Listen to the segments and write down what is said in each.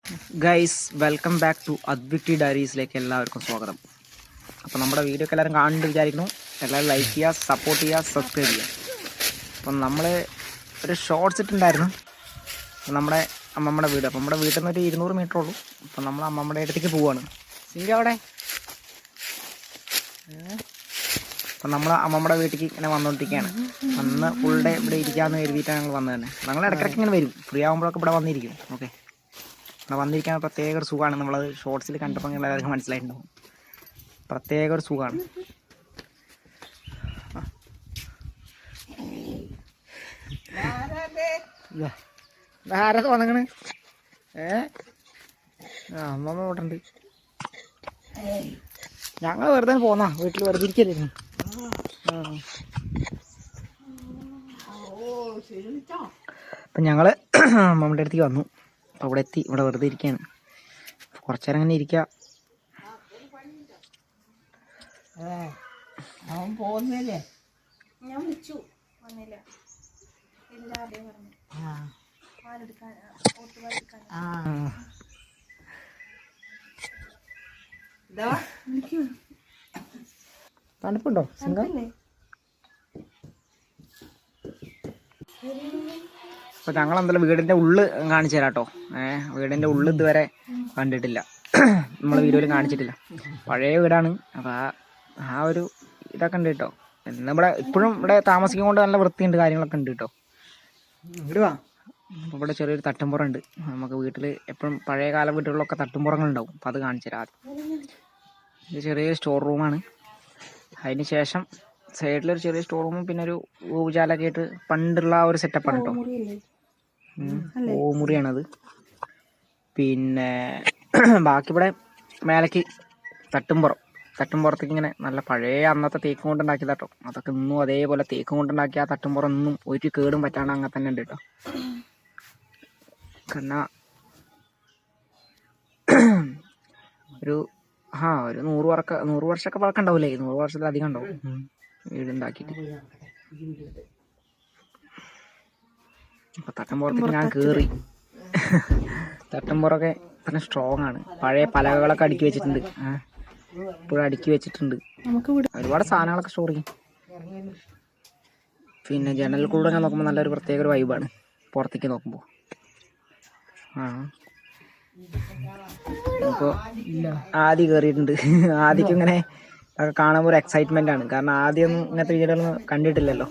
Guys welcome back to അദ്വിറ്റി ഡയറീസിലേക്ക് എല്ലാവർക്കും സ്വാഗതം. അപ്പോൾ നമ്മുടെ വീഡിയോ ഒക്കെ എല്ലാവരും കാണുന്നുണ്ട് വിചാരിക്കുന്നു. എല്ലാവരും ലൈക്ക് ചെയ്യുക, സപ്പോർട്ട് ചെയ്യുക, സബ്സ്ക്രൈബ് ചെയ്യുക. അപ്പം നമ്മൾ ഒരു ഷോർട്സ് ഇട്ടുണ്ടായിരുന്നു നമ്മുടെ അമ്മമ്മയുടെ വീട്. അപ്പം നമ്മുടെ വീട്ടിൽ നിന്ന് ഒരു 200 മീറ്റർ ഉള്ളൂ. അപ്പം നമ്മൾ അമ്മമ്മയുടെ അടുത്തേക്ക് പോവുകയാണ്. സിംഗ അവിടെ. അപ്പം നമ്മൾ അമ്മമ്മയുടെ വീട്ടിലേക്ക് ഇങ്ങനെ വന്നുകൊണ്ടിരിക്കുകയാണ്. അന്ന് ഫുൾ ഡേ ഇവിടെ ഇരിക്കാമെന്ന് കരുതിയിട്ടാണ് ഞങ്ങൾ വന്നത് തന്നെ. ഞങ്ങൾ ഇടയ്ക്കിടയ്ക്ക് ഇങ്ങനെ വരും, ഫ്രീ ആകുമ്പോഴൊക്കെ ഇവിടെ വന്നിരിക്കും. ഓക്കെ, ഇവിടെ വന്നിരിക്കാൻ പ്രത്യേക ഒരു സുഖമാണ്. നമ്മളത് ഷോർട്സിൽ കണ്ടപ്പോൾ എല്ലാവർക്കും മനസ്സിലായിട്ടുണ്ടാവും. പ്രത്യേക ഒരു സുഖമാണ്. ആരൊക്കെ വന്നങ്ങണ്? അമ്മമ്മ ഇവിടെയുണ്ട്. ഞങ്ങൾ വെറുതെ പോന്നാ, വീട്ടിൽ വെറുതെ ഇരിക്കല്ലായിരുന്നു. അപ്പം ഞങ്ങൾ അമ്മമ്മയുടെ അടുത്തേക്ക് വന്നു. അപ്പോൾ ഇവിടെ എത്തി, ഇവിടെ വെറുതെ ഇരിക്കുകയാണ്. കുറച്ചു നേരം അങ്ങനെ ഇരിക്കുക. അവൻ പോകുന്നില്ലേ? ഞാൻ വിളിച്ചു, വന്നില്ല. തണുപ്പുണ്ടോ സിംഗം? അപ്പോൾ ഞങ്ങൾ എന്തായാലും വീടിൻ്റെ ഉള്ളിൽ കാണിച്ചു തരാം കേട്ടോ. വീടിൻ്റെ ഉള്ളിൽ ഇതുവരെ കണ്ടിട്ടില്ല, നമ്മൾ വീഡിയോയിൽ കാണിച്ചിട്ടില്ല. പഴയ വീടാണ്. അപ്പോൾ ആ ഒരു ഇതൊക്കെ ഉണ്ട് കേട്ടോ. ഇവിടെ ഇപ്പോഴും ഇവിടെ താമസിക്കൊണ്ട് നല്ല വൃത്തിയുണ്ട്, കാര്യങ്ങളൊക്കെ ഉണ്ട് കേട്ടോ. ഇടുവാ. അപ്പോൾ ഇവിടെ ചെറിയൊരു തട്ടുംപുറമുണ്ട്. നമുക്ക് വീട്ടിൽ എപ്പോഴും പഴയ കാല വീടുകളിലൊക്കെ തട്ടുംപുറങ്ങളുണ്ടാവും. അപ്പോൾ അത് കാണിച്ചു തരാം ആദ്യം. ഇത് ചെറിയൊരു സ്റ്റോർ റൂമാണ്. അതിന് ശേഷം സൈഡിലൊരു ചെറിയ സ്റ്റോർ റൂമും പിന്നെ ഒരു ഊജാലൊക്കെ ആയിട്ട് പണ്ടുള്ള ആ ഒരു സെറ്റപ്പാണ് കേട്ടോ. ഓമുറിയാണത്. പിന്നെ ബാക്കി ഇവിടെ മേലേക്ക് തട്ടുംപുറത്തേക്ക് ഇങ്ങനെ നല്ല പഴയ അന്നത്തെ തേക്കും കൊണ്ടുണ്ടാക്കിയതാ കേട്ടോ. അതൊക്കെ ഇന്നും അതേപോലെ തേക്കും കൊണ്ടുണ്ടാക്കിയ ആ തട്ടുംപുറം ഒന്നും ഒരു കേടും പറ്റാണ്ട് അങ്ങനെ തന്നെ ഉണ്ട് കേട്ടോ. കാരണം ഒരു 100 വർഷമൊക്കെ പഴക്കം ഉണ്ടാവില്ലേ? 100 വർഷത്തിലധികം ഉണ്ടാവും വീടുണ്ടാക്കിയിട്ട്. അപ്പൊ തട്ടുംപുറത്തേക്ക് ഞാൻ കേറി. തട്ടുംപുറമൊക്കെ തന്നെ സ്ട്രോങ് ആണ്. പഴയ പലകകളൊക്കെ അടുക്കി വെച്ചിട്ടുണ്ട്. ഇപ്പോഴും അടുക്കി വെച്ചിട്ടുണ്ട്. ഒരുപാട് സാധനങ്ങളൊക്കെ സ്റ്റോർ ചെയ്യും. പിന്നെ ജനലിൽ കൂടെ നോക്കുമ്പോൾ നല്ലൊരു പ്രത്യേക ഒരു വൈബാണ് പുറത്തേക്ക് നോക്കുമ്പോൾ. അപ്പോൾ ആദ്യം കയറിയിട്ടുണ്ട്. ആദ്യം ഇങ്ങനെ അതൊക്കെ കാണുമ്പോൾ ഒരു എക്സൈറ്റ്മെന്റ് ആണ്. കാരണം ആദ്യമൊന്നും ഇങ്ങനത്തെ വീഡിയോകളൊന്നും കണ്ടിട്ടില്ലല്ലോ.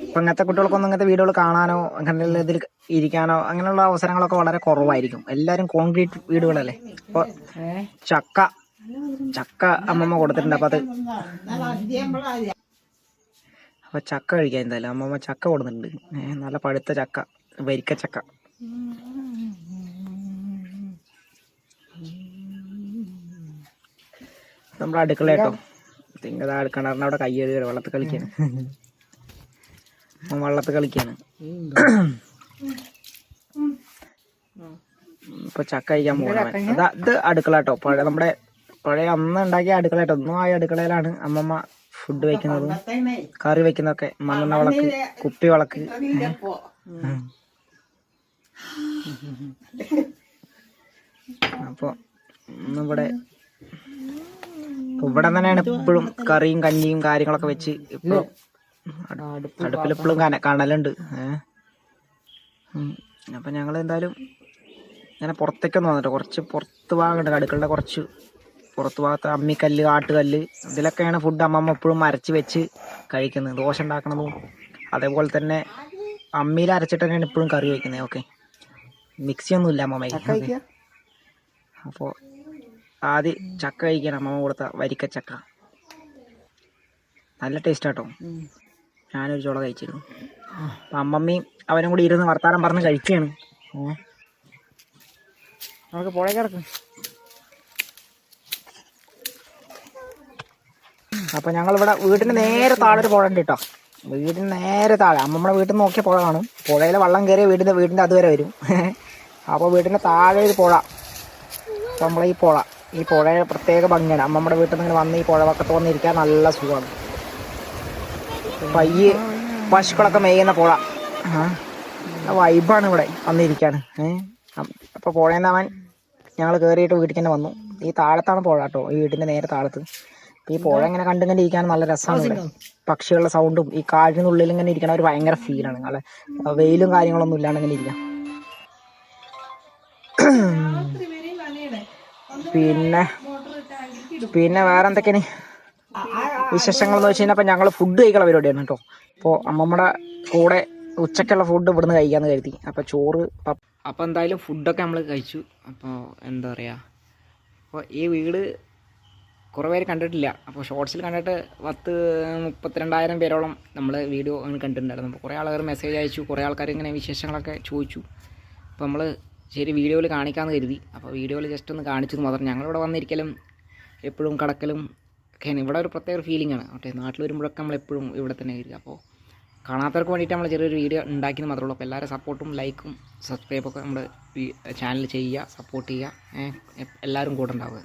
ഇപ്പം ഇങ്ങനത്തെ കുട്ടികൾക്കൊന്നും ഇങ്ങനത്തെ വീഡിയോകൾ കാണാനോ അങ്ങനെയുള്ള ഇതിൽ ഇരിക്കാനോ അങ്ങനെയുള്ള അവസരങ്ങളൊക്കെ വളരെ കുറവായിരിക്കും. എല്ലാവരും കോൺക്രീറ്റ് വീടുകളല്ലേ. അപ്പോൾ ചക്ക അമ്മമ്മ കൊടുത്തിട്ടുണ്ട്. അപ്പോൾ ചക്ക കഴിക്കാൻ എന്തായാലും അമ്മമ്മ ചക്ക കൊടുത്തിട്ടുണ്ട്. നല്ല പഴുത്ത ചക്ക, വരിക്കച്ചക്ക. നമ്മുടെ അടുക്കള കേട്ടോ. തിങ്ങതാ കിണറിന് അവിടെ കൈ കഴുകി വെള്ളത്തിൽ കളിക്കാണ്. ഇപ്പൊ ചക്ക കഴിക്കാൻ പോകണം. ഇത് അടുക്കള കേട്ടോ. നമ്മുടെ പഴയ അന്ന് ഉണ്ടാക്കിയ അടുക്കള കേട്ടോ. ഒന്നും ആ അടുക്കളയിലാണ് അമ്മമ്മ ഫുഡ് വെക്കുന്നതും കറി വെക്കുന്നതൊക്കെ. മണ്ണെണ്ണ വിളക്ക്, കുപ്പി വിളക്ക്. അപ്പൊ ഇവിടെ തന്നെയാണ് ഇപ്പോഴും കറിയും കഞ്ഞിയും കാര്യങ്ങളൊക്കെ വെച്ച് ഇപ്പോഴും അടുപ്പിലെപ്പോഴും കണലുണ്ട്. അപ്പൊ ഞങ്ങൾ എന്തായാലും ഇങ്ങനെ പുറത്തേക്കൊന്നും വന്നിട്ട് കുറച്ച് പുറത്ത് ഭാഗമുണ്ട് അടുക്കളുടെ കുറച്ച് പുറത്ത് ഭാഗത്ത് അമ്മിക്കല്ല്, ആട്ടുകല്ല്, ഇതിലൊക്കെയാണ് ഫുഡ് അമ്മമ്മ എപ്പോഴും അരച്ച് വെച്ച് കഴിക്കുന്നത്. ദോശ ഉണ്ടാക്കണതും അതേപോലെ തന്നെ അമ്മിയിൽ അരച്ചിട്ട് തന്നെയാണ് ഇപ്പോഴും കറി വയ്ക്കുന്നത്. ഓക്കെ, മിക്സി ഒന്നും ഇല്ല അമ്മമ്മയ്ക്ക്. അപ്പോൾ ആദ്യം ചക്ക കഴിക്കാൻ അമ്മമ്മ കൊടുത്ത വരിക്കച്ചക്ക നല്ല ടേസ്റ്റ് കേട്ടോ. ഞാനൊരു ചോള കഴിച്ചിരുന്നു. അപ്പം അമ്മമ്മയും അവനും കൂടി ഇരുന്ന് വർത്താനം പറഞ്ഞ് കഴിക്കുകയാണ്. നമുക്ക് പുഴ കിടക്കും. അപ്പം ഞങ്ങളിവിടെ വീടിന് നേരെ താഴെ ഒരു പുഴ ഉണ്ട് കേട്ടോ. വീടിന് നേരെ താഴെ അമ്മമ്മയുടെ വീട്ടിൽ നിന്ന് നോക്കിയ പുഴ കാണും. പുഴയിൽ വെള്ളം കയറിയ വീടിൻ്റെ അതുവരെ വരും. അപ്പോൾ വീടിൻ്റെ താഴെ ഒരു പുഴ. അപ്പോൾ നമ്മളെ ഈ പുഴയുടെ പ്രത്യേക ഭംഗിയാണ്. അമ്മമ്മയുടെ വീട്ടിൽ നിന്ന് വന്ന് ഈ പുഴ വക്കത്ത് വന്നിരിക്കാൻ നല്ല സുഖമാണ്. പയ്യെ പശുക്കളൊക്കെ മേയുന്ന പുഴ. വൈബാണ് ഇവിടെ വന്നിരിക്കാൻ. അപ്പോൾ പുഴയിൽ നിന്ന് അവൻ ഞങ്ങൾ കയറിയിട്ട് വീട്ടിൽ തന്നെ വന്നു. ഈ താഴത്താണ് പുഴ കേട്ടോ, ഈ വീട്ടിൻ്റെ നേരെ താഴത്ത്. ഈ പുഴ ഇങ്ങനെ കണ്ടിങ്ങനെ ഇരിക്കാൻ നല്ല രസമാണ് ഇവിടെ. പക്ഷികളുടെ സൗണ്ടും ഈ കാടിനുള്ളിൽ ഇങ്ങനെ ഇരിക്കണ ഒരു ഭയങ്കര ഫീലാണ്. നല്ല വെയിലും കാര്യങ്ങളൊന്നും ഇല്ലാണ്ട് ഇങ്ങനെ ഇരിക്കാം. പിന്നെ വേറെ എന്തൊക്കെയാണ് വിശേഷങ്ങൾ എന്ന് വെച്ച് കഴിഞ്ഞാൽ അപ്പം ഞങ്ങൾ ഫുഡ് കഴിക്കാനുള്ള പരിപാടിയാണ് കേട്ടോ. അപ്പോൾ അമ്മമ്മയുടെ കൂടെ ഉച്ചക്കുള്ള ഫുഡ് ഇവിടുന്ന് കഴിക്കാമെന്ന് കരുതി. അപ്പോൾ ചോറ് അപ്പോൾ എന്തായാലും ഫുഡൊക്കെ നമ്മൾ കഴിച്ചു. അപ്പോൾ എന്താ പറയുക, അപ്പോൾ ഈ വീട് കുറേ പേര് കണ്ടിട്ടില്ല. അപ്പോൾ ഷോർട്സിൽ കണ്ടിട്ട് 32,000 പേരോളം നമ്മൾ വീഡിയോ കണ്ടിട്ടുണ്ടായിരുന്നു. അപ്പോൾ കുറേ ആൾക്കാർ മെസ്സേജ് അയച്ചു, കുറേ ആൾക്കാർ ഇങ്ങനെ വിശേഷങ്ങളൊക്കെ ചോദിച്ചു. അപ്പോൾ നമ്മൾ ശരി വീഡിയോയിൽ കാണിക്കാമെന്ന് കരുതി. അപ്പോൾ വീഡിയോയിൽ ജസ്റ്റ് ഒന്ന് കാണിച്ചത് മാത്രം. ഞങ്ങളിവിടെ വന്നിരിക്കലും എപ്പോഴും കടക്കലും ഒക്കെയാണ്. ഇവിടെ ഒരു പ്രത്യേക ഫീലിംഗാണ്. ഓക്കെ, നാട്ടിൽ വരുമ്പോഴൊക്കെ നമ്മളെപ്പോഴും ഇവിടെ തന്നെ ആയിരിക്കും. അപ്പോൾ കാണാത്തവർക്ക് വേണ്ടിയിട്ട് നമ്മൾ ചെറിയൊരു വീഡിയോ ഉണ്ടാക്കിയെന്ന് മാത്രമേ ഉള്ളൂ. അപ്പോൾ എല്ലാവരും സപ്പോർട്ടും ലൈക്കും സബ്സ്ക്രൈബൊക്കെ നമ്മുടെ ചാനൽ ചെയ്യുക, സപ്പോർട്ട് ചെയ്യുക. എല്ലാവരും കൂടെ ഉണ്ടാവുക.